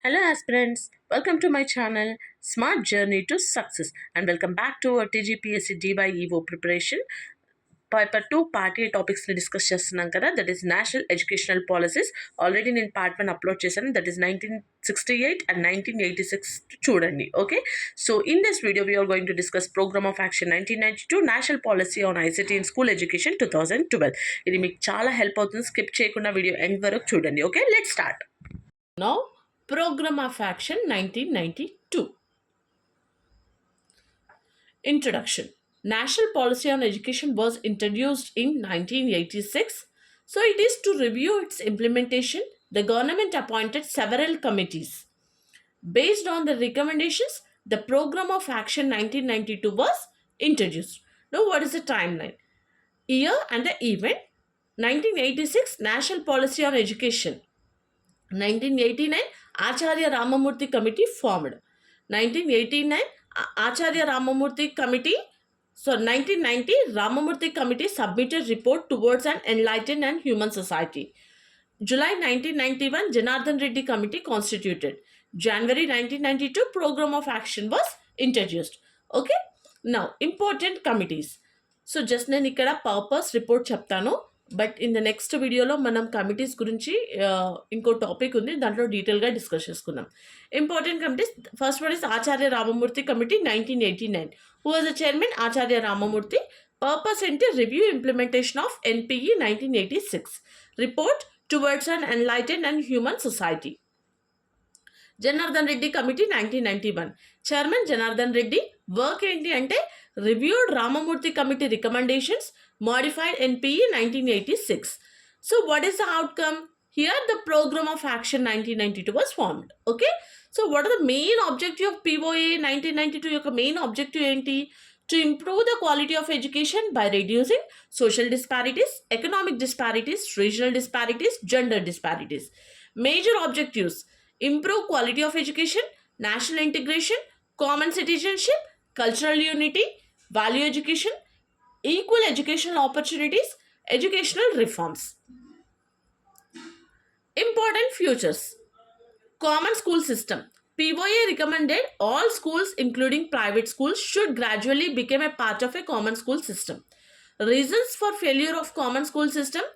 Hello, aspirants. Welcome to my channel, Smart Journey to Success, and welcome back to our TGPSC D by EVO preparation. Paper 2 Part A topics ని discuss చేస్తున్నాం కదా, that is national educational policies. Already నేను part 1 upload చేశాను, that is 1968 and 1986 చూడండి. Okay, so in this video we are going to discuss program of action 1992 national policy on ICT in school education 2012. ఇది మీకు చాలా help అవుతుంది, skip చేయకుండా video end వరకు చూడండి. Okay, let's start. Now Program of Action 1992. Introduction. National Policy on Education was introduced in 1986. So it is to review its implementation. The government appointed several committees. Based on the recommendations, the Program of Action 1992 was introduced. Now what is the timeline? Year and the event. 1986 National Policy on Education. 1989 Acharya Ramamurthy Committee formed. 1989 Acharya Ramamurthy Committee. So 1990 Ramamurthy Committee submitted report towards an enlightened and human society. July 1991 Janardhan Reddy Committee constituted. January 1992 Program of Action was introduced. Okay, now important committees. So just నేను ఇక్కడ purpose report చెప్తాను, but in the next వీడియోలో మనం committees గురించి ఇంకో topic ఉంది, దాంట్లో డీటెయిల్గా డిస్కస్ చేసుకుందాం. Important committees, first one is Acharya Ramamurthy committee 1989. Who was the chairman? Acharya Ramamurthy. Purpose ఏంటి? Review implementation of NPE 1986. Report towards an enlightened and human society. Janardhan Reddy committee 1991. Chairman Janardhan Reddy. Work ఏంటి అంటే reviewed Ramamurthy committee recommendations, modified NPE 1986. So what is the outcome? Here the Program of Action 1992 was formed. Okay, so what are the main objective of POA 1992? Your main objective enti? To improve the quality of education by reducing social disparities, economic disparities, regional disparities, gender disparities. Major objectives: improve quality of education, national integration, common citizenship, cultural unity, value education, equal educational opportunities, educational reforms. Important futures. Common school system. POA recommended all schools including private schools should gradually become a part of a common school system. Reasons for failure of common school system: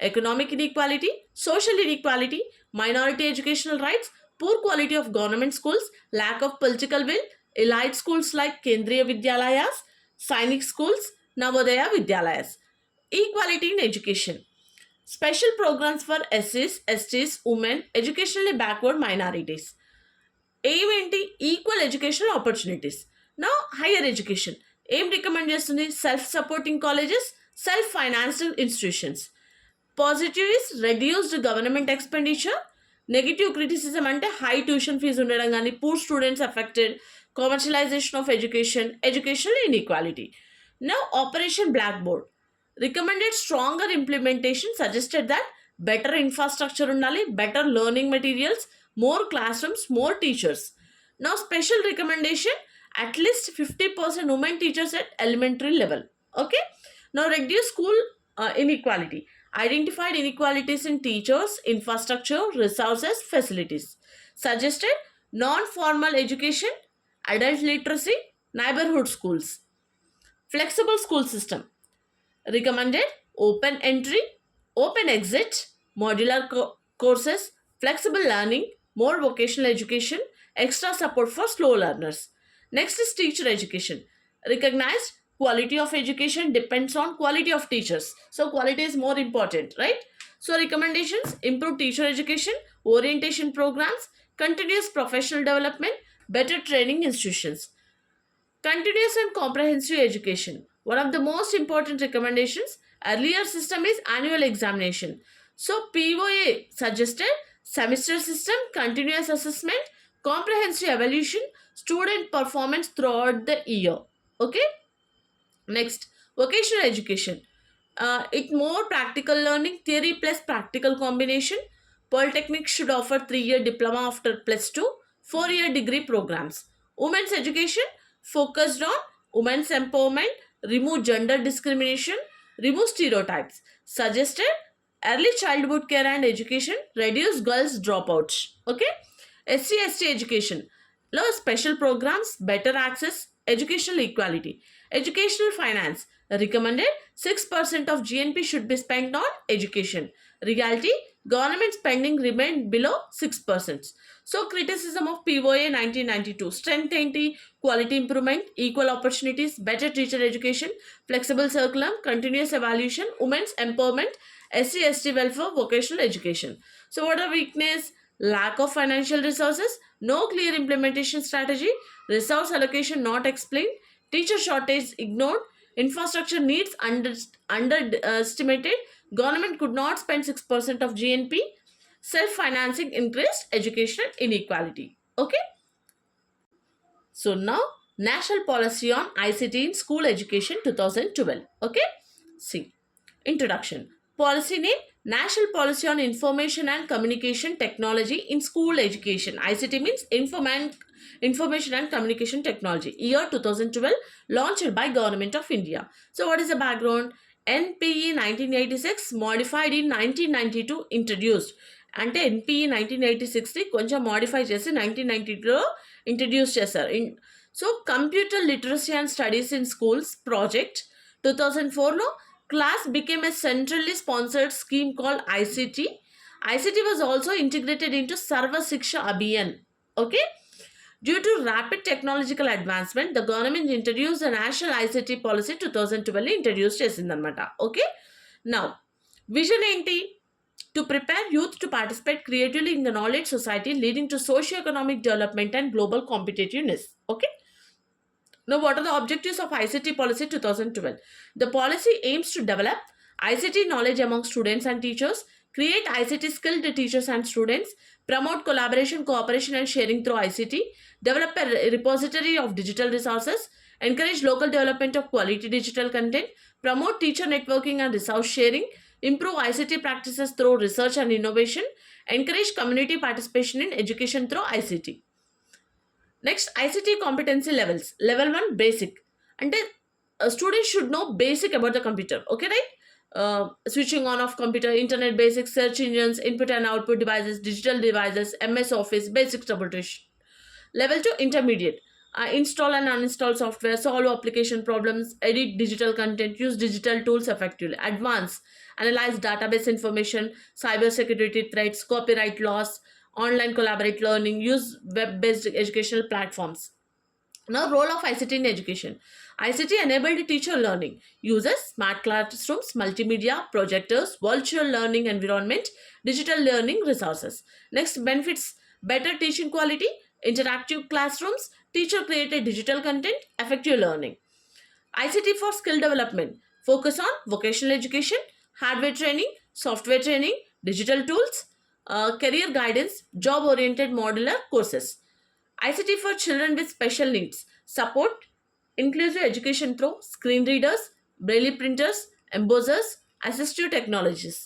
economic inequality, social inequality, minority educational rights, poor quality of government schools, lack of political will, elite schools like Kendriya Vidyalayas, Sainik schools, Navodaya Vidyalayas. Equality in education. Special programs for SCs, STs, women, educationally backward minorities. Aim ఏంటి? Equal educational opportunities. Now higher education. Aim recommend చేస్తుంది self-supporting colleges, self-financed institutions. Positive is reduced government expenditure. Negative criticism అంటే high tuition fees ఉండడం కానీ, poor students affected, commercialization of education, educational inequality. Now Operation Blackboard. Recommended stronger implementation, suggested that better infrastructure undali, better learning materials, more classrooms, more teachers. Now special recommendation, at least 50% women teachers at elementary level. Okay, now reduce school inequality. Identified inequalities in teachers, infrastructure, resources, facilities. Suggested non-formal education, adult literacy, neighborhood schools. Flexible school system. Recommended open entry, open exit, modular courses, flexible learning, more vocational education, extra support for slow learners. Next is teacher education. Recognized quality of education depends on quality of teachers. So quality is more important, right? So recommendations: improve teacher education, orientation programs, continuous professional development, better training institutions. Continuous and comprehensive education. One of the most important recommendations, earlier system is annual examination. So POA suggested semester system, continuous assessment, comprehensive evaluation, student performance throughout the year. Okay. Next, vocational education. It more practical learning, theory plus practical combination. Polytechnic should offer 3-year diploma after plus 2, 4-year degree programs. Women's education focused on women's empowerment, remove gender discrimination, remove stereotypes. Suggested early childhood care and education, reduce girls dropouts. Okay. SC/ST education లో special programs, better access, educational equality. Educational finance recommended 6% of GNP should be spent on education. Reality, government spending remained below 6%. So criticism of POA 1992. Strength ఏంటి? Quality improvement, equal opportunities, better teacher education, flexible curriculum, continuous evaluation, women's empowerment, SC/ST welfare, vocational education. So what are weakness? Lack of financial resources, no clear implementation strategy, resource allocation not explained, teacher shortage ignored, infrastructure needs underestimated, government could not spend 6% of GNP, self-financing increased educational inequality. Okay. So now, National Policy on ICT in School Education 2012. Okay. See. Introduction. Policy name: National Policy on Information and Communication Technology in School Education. ICT means Information and Communication Technology. Year 2012, launched by Government of India. So what is the background? NPE 1986 modified in 1992 introduced. అంటే NPE 1986ని కొంచెం modify చేసి 1992లో introduce చేశారు. So computer literacy and studies in schools project 2004లో class became a centrally sponsored scheme called ICT. ICT was also integrated into Sarva Shiksha Abhiyan. Okay. Due to rapid technological advancement, the government introduced the National ICT Policy 2012 introduced చేసిందన్నమాట. Okay. Now, vision ఏంటి? To prepare youth to participate creatively in the knowledge society, leading to socio-economic development and global competitiveness. Okay. Now, what are the objectives of ICT Policy 2012? The policy aims to develop ICT knowledge among students and teachers, create ICT skilled teachers and students, promote collaboration, cooperation and sharing through ICT, develop a repository of digital resources, encourage local development of quality digital content, promote teacher networking and resource sharing, improve ICT practices through research and innovation, encourage community participation in education through ICT. Next, ICT competency levels. Level 1, basic. And students should know basic about the computer. Okay, right? Switching on of computer, internet basics, search engines, input and output devices, digital devices, MS Office, basic troubleshooting. Level 2, intermediate. Install and uninstall software, solve application problems, edit digital content, use digital tools effectively. Advanced, analyze database information, cyber security threats, copyright laws, online collaborate learning, use web-based educational platforms. Now, role of ICT in education. ICT enabled teacher learning, uses smart classrooms, multimedia, projectors, virtual learning environment, digital learning resources. Next, benefits: better teaching quality, interactive classrooms, teacher created digital content, effective learning. ICT for skill development, focus on vocational education, hardware training, software training, digital tools, career guidance, job-oriented modular courses. ICT for children with special needs, support inclusive education through screen readers, braille printers, embossers, assistive technologies.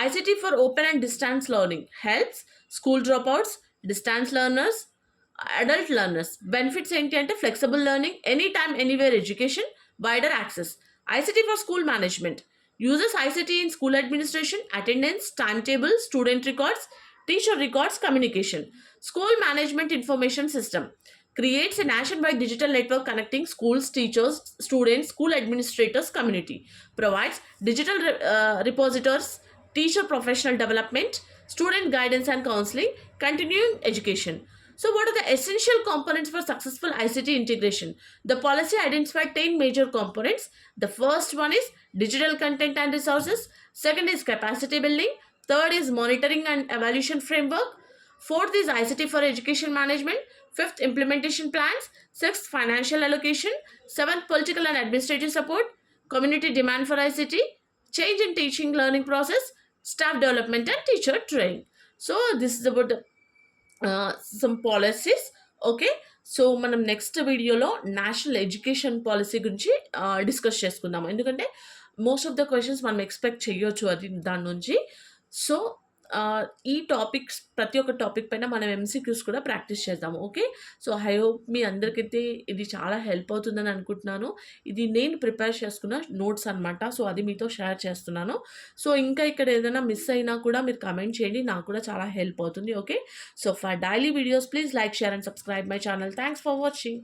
ICT for open and distance learning helps school dropouts, distance learners, adult learners. Benefits ఏంటి అంటే flexible learning, anytime, anywhere education, wider access. ICT for school management uses ICT in school administration, attendance, timetable, student records, teacher records, communication. School management information system creates a nationwide digital network connecting schools, teachers, students, school administrators, community. Provides digital repositories, teacher professional development, student guidance and counseling, continuing education. So what are the essential components for successful ICT integration? The policy identified 10 major components. The first one is digital content and resources. Second is capacity building. Third is monitoring and evaluation framework. Fourth is ICT for education management. Fifth, implementation plans. Sixth, financial allocation. Seventh, political and administrative support. Community demand for ICT. Change in teaching learning process. Staff development and teacher training. So this is about the some policies. Okay, so మనం next వీడియోలో national education policy గురించి discuss చేసుకుందాం. ఎందుకంటే most of the questions మనం expect చేయొచ్చు అది దాని నుంచి. సో ఈ టాపిక్స్ ప్రతి ఒక్క టాపిక్ పైన మనం ఎంసీక్యూస్ కూడా ప్రాక్టీస్ చేద్దాము. ఓకే. సో, ఐ హోప్ మీ అందరికైతే ఇది చాలా హెల్ప్ అవుతుందని అనుకుంటున్నాను. ఇది నేను ప్రిపేర్ చేసుకున్న నోట్స్ అనమాట. సో, అది మీతో షేర్ చేస్తున్నాను. సో, ఇంకా ఇక్కడ ఏదైనా మిస్ అయినా కూడా మీరు కమెంట్ చేయండి. నాకు కూడా చాలా హెల్ప్ అవుతుంది. Okay. So, for daily videos please like, share and subscribe my channel. Thanks for watching.